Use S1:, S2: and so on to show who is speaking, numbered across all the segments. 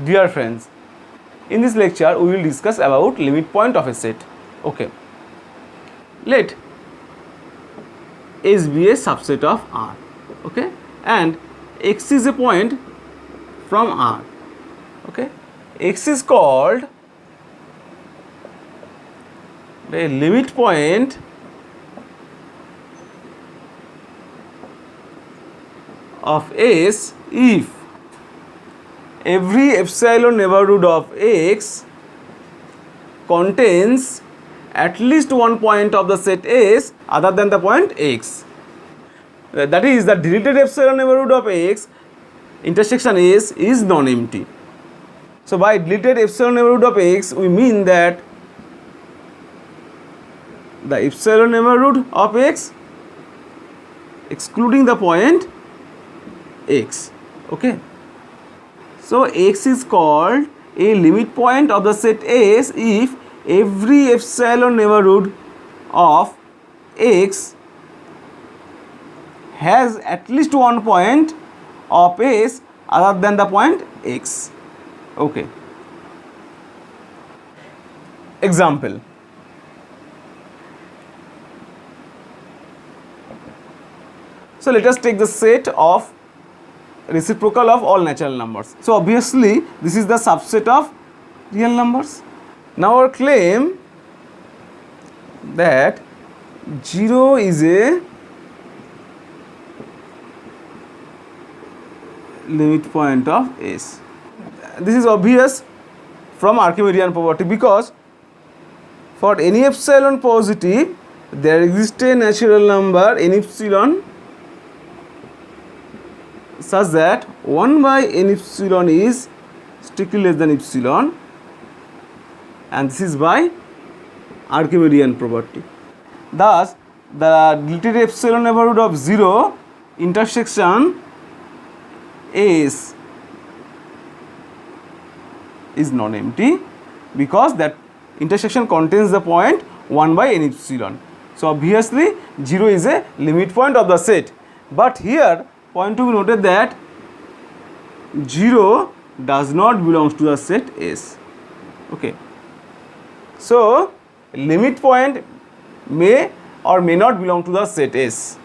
S1: Dear friends, in this lecture we will discuss about limit point of a set. Okay. Let S be a subset of R. Okay, and X is a point from R. Okay, X is called the limit point of S if every epsilon neighborhood of X contains at least one point of the set S other than the point X. That is, the deleted epsilon neighborhood of X intersection S is non-empty. So by deleted epsilon neighborhood of X, we mean that the epsilon neighborhood of X excluding the point X. Okay. So X is called a limit point of the set S if every epsilon neighborhood of X has at least one point of S other than the point X. Okay. Example. So let us take the set of reciprocal of all natural numbers. So obviously this is the subset of real numbers. Now our claim that 0 is a limit point of S. This is obvious from Archimedean property, because for any epsilon positive there exists a natural number n epsilon such that 1 by n epsilon is strictly less than epsilon, and this is by Archimedean property. Thus the deleted epsilon neighborhood of 0 intersection S is non-empty, because that intersection contains the point 1 by n epsilon. So obviously 0 is a limit point of the set. But here point to be noted that 0 does not belong to the set S. Okay. So limit point may or may not belong to the set S.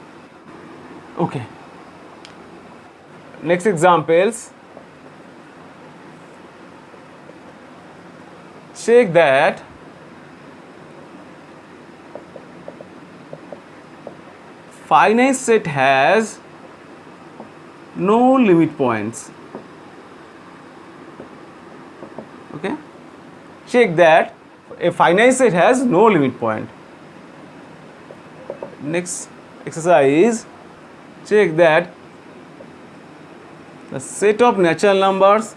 S1: Okay. Next examples. Check that finite set has no limit points. Okay. Check that a finite set has no limit point. Next exercise, check that the set of natural numbers,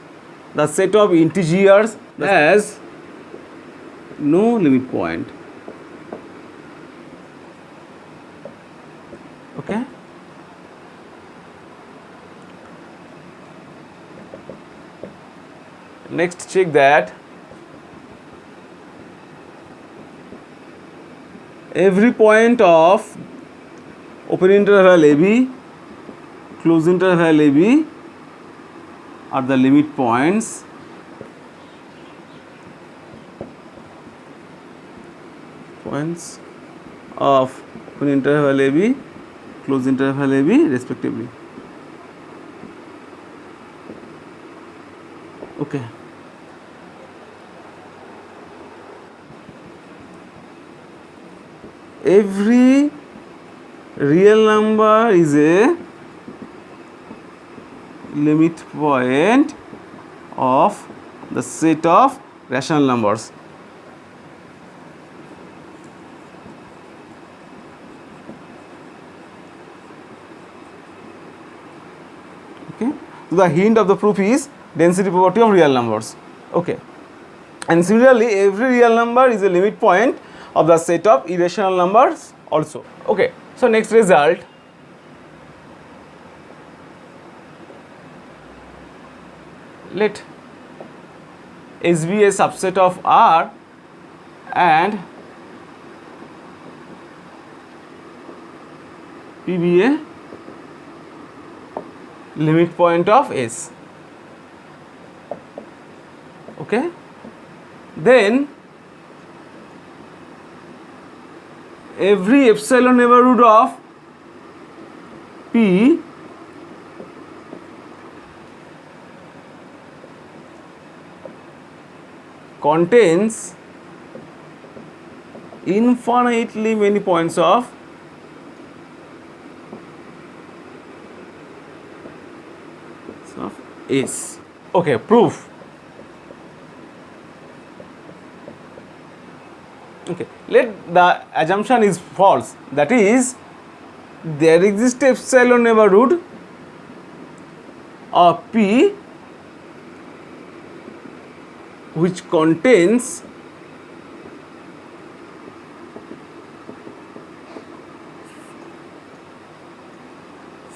S1: the set of integers has no limit point. Okay. Next, check that every point of open interval AB, close interval AB are the limit points of open interval AB, close interval AB respectively. Okay. Every real number is a limit point of the set of rational numbers. Okay. So the hint of the proof is density property of real numbers. Okay. And similarly, every real number is a limit point of the set of irrational numbers also. Okay. So next result. Let S be a subset of R and P be a limit point of S. Okay, then every epsilon neighborhood of P contains infinitely many points of S. Okay, proof. Okay, let the assumption is false, that is there exists epsilon neighborhood of P which contains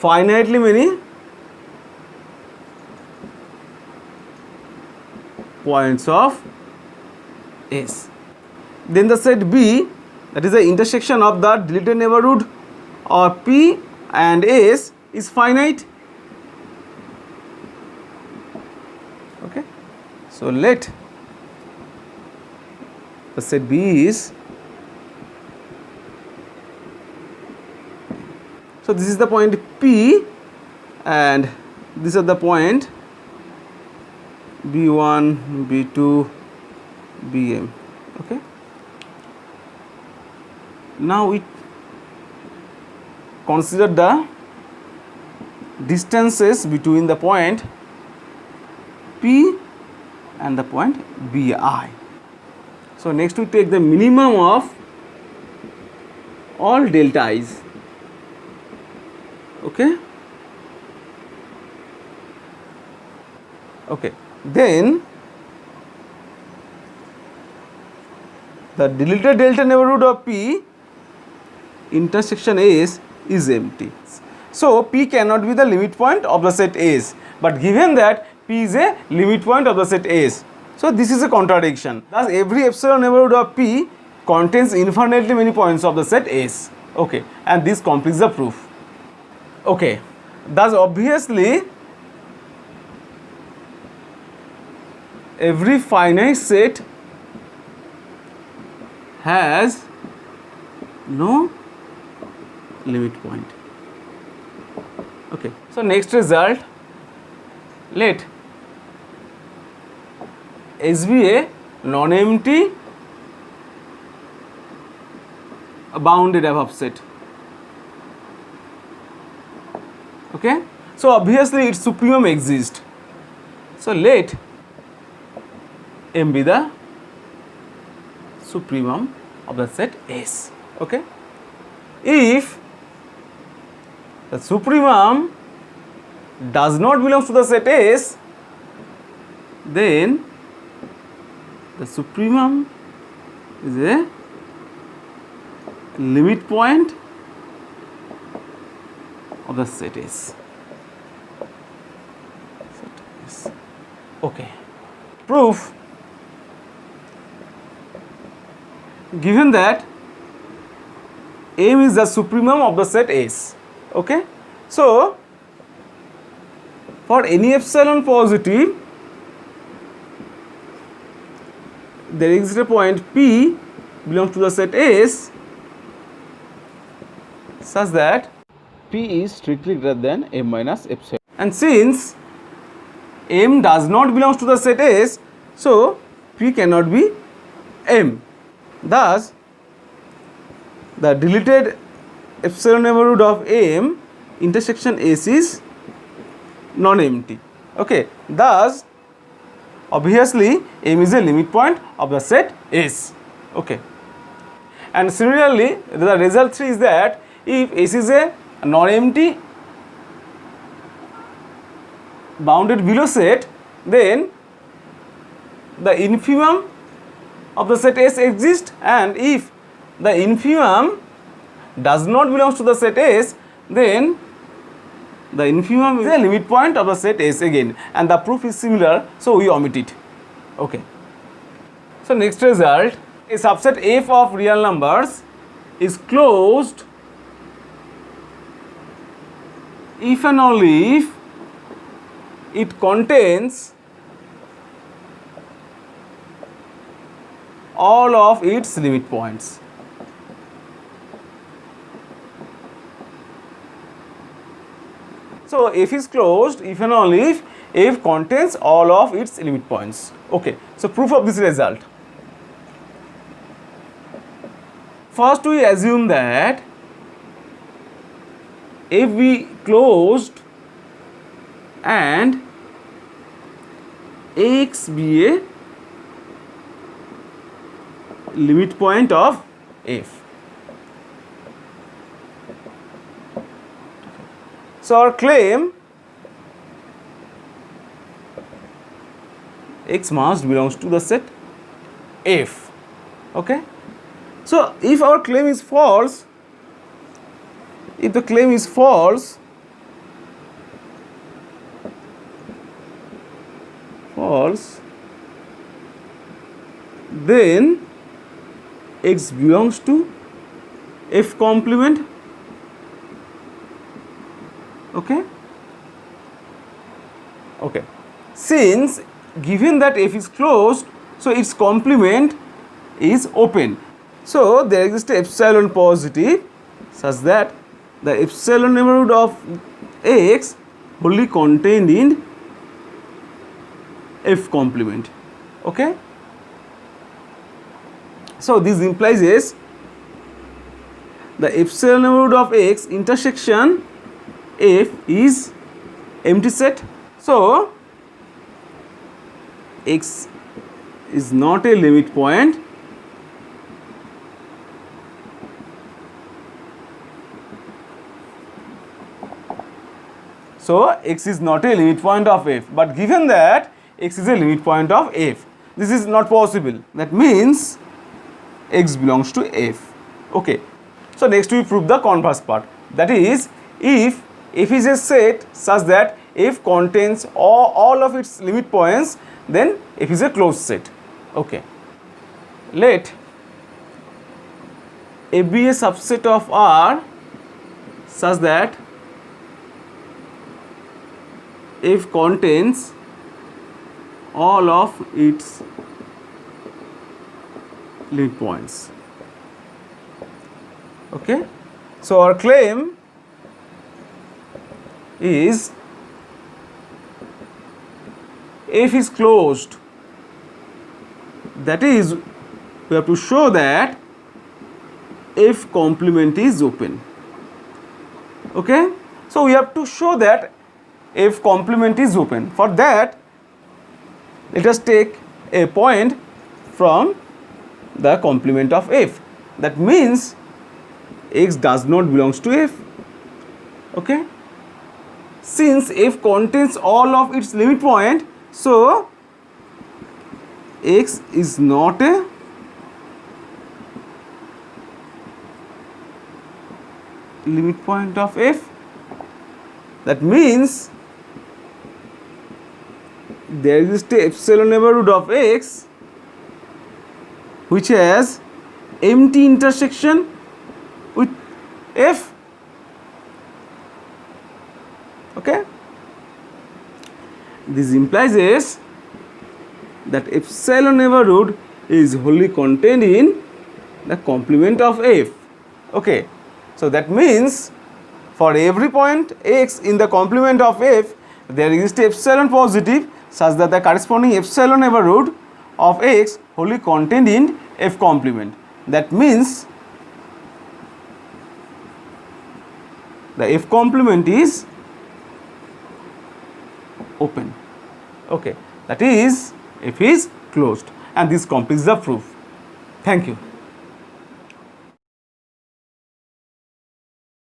S1: finitely many points of S. Then the set B, that is the intersection of the deleted neighborhood of P and S, is finite. Okay, so let the set B is, so this is the point P and these are the point B1, B2, Bm. Okay, now we consider the distances between the point P and the point Bi. So next we take the minimum of all delta i's. Okay, okay, then the deleted delta neighborhood of P intersection S is empty. So P cannot be the limit point of the set S, but given that P is a limit point of the set S, so this is a contradiction. Thus every epsilon neighborhood of P contains infinitely many points of the set S. Okay, and this completes the proof. Okay, thus obviously every finite set has no limit point. Okay, so next result, let S be a non-empty bounded above set. Okay, so obviously its supremum exists. So let M be the supremum of the set S. Okay, if the supremum does not belong to the set S, then the supremum is a limit point of the set S. Okay, proof. Given that M is the supremum of the set S. Okay, so for any epsilon positive, there exists a point P belongs to the set S such that P is strictly greater than M minus epsilon. And since M does not belong to the set S, so P cannot be M. Thus, the deleted epsilon neighborhood of M intersection S is non-empty. Okay, thus obviously M is a limit point of the set S. Okay, and similarly the result 3 is that if S is a non-empty bounded below set, then the infimum of the set S exists, and if the infimum does not belong to the set S, then the infimum is a limit point of the set S again, and the proof is similar, so we omit it. Okay, so next result, a subset F of real numbers is closed if and only if it contains all of its limit points. So F is closed if and only if F contains all of its limit points. Okay, so proof of this result. First we assume that if we closed and X be a limit point of F. So our claim X must belongs to the set F. Okay. So if our claim is false, if the claim is false, then X belongs to F complement. Okay. Okay. Since given that F is closed, so its complement is open. So there exists epsilon positive such that the epsilon neighborhood of X wholly contained in F complement. Okay. So this implies is the epsilon neighborhood of X intersection F is empty set. So X is not a limit point X is not a limit point of F, but given that X is a limit point of F, this is not possible. That means X belongs to F. Okay. So next we prove the converse part. That is, if F is a set such that F contains all of its limit points, then F is a closed set. Okay. Let F be a subset of R such that F contains all of its limit points. Okay. So our claim is F is closed. That is, we have to show that F complement is open. Okay. So we have to show that F complement is open. For that, let us take a point from the complement of F. That means X does not belongs to F. Okay. Since F contains all of its limit point, so X is not a limit point of F. That means there exists a epsilon neighborhood of X which has empty intersection with F. Okay. This implies is that epsilon neighborhood is wholly contained in the complement of F. Okay. So that means for every point X in the complement of F, there exists epsilon positive such that the corresponding epsilon neighborhood of X wholly contained in F complement. That means the F complement is open. Okay. That is, F is closed, and this completes the proof. Thank you.